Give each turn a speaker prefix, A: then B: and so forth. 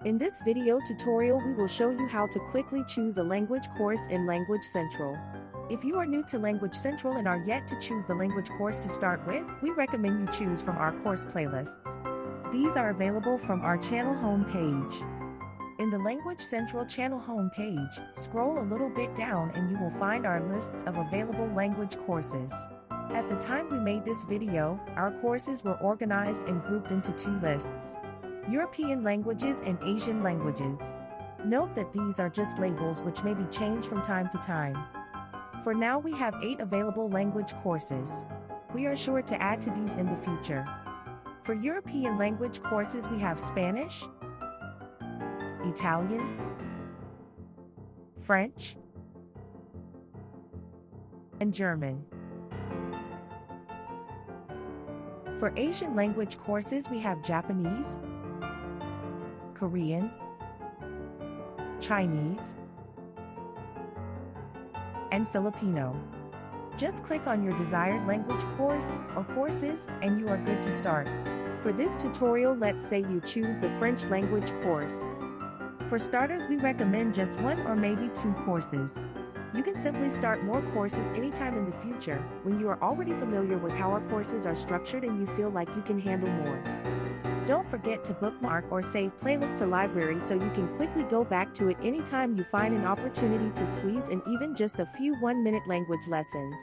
A: In this video tutorial we will show you how to quickly choose a language course in Language Central. If you are new to Language Central and are yet to choose the language course to start with, we recommend you choose from our course playlists. These are available from our channel homepage. In the Language Central channel homepage, scroll a little bit down and you will find our lists of available language courses. At the time we made this video, our courses were organized and grouped into two lists: European languages and Asian languages. Note that these are just labels which may be changed from time to time. For now we have 8 available language courses. We are sure to add to these in the future. For European language courses we have Spanish, Italian, French, and German. For Asian language courses we have Japanese, Korean, Chinese, and Filipino. Just click on your desired language course or courses and you are good to start. For this tutorial, let's say you choose the French language course. For starters, we recommend just 1 or maybe 2 courses. You can simply start more courses anytime in the future when you are already familiar with how our courses are structured and you feel like you can handle more. Don't forget to bookmark or save playlists to library so you can quickly go back to it anytime you find an opportunity to squeeze in even just a few 1-minute language lessons.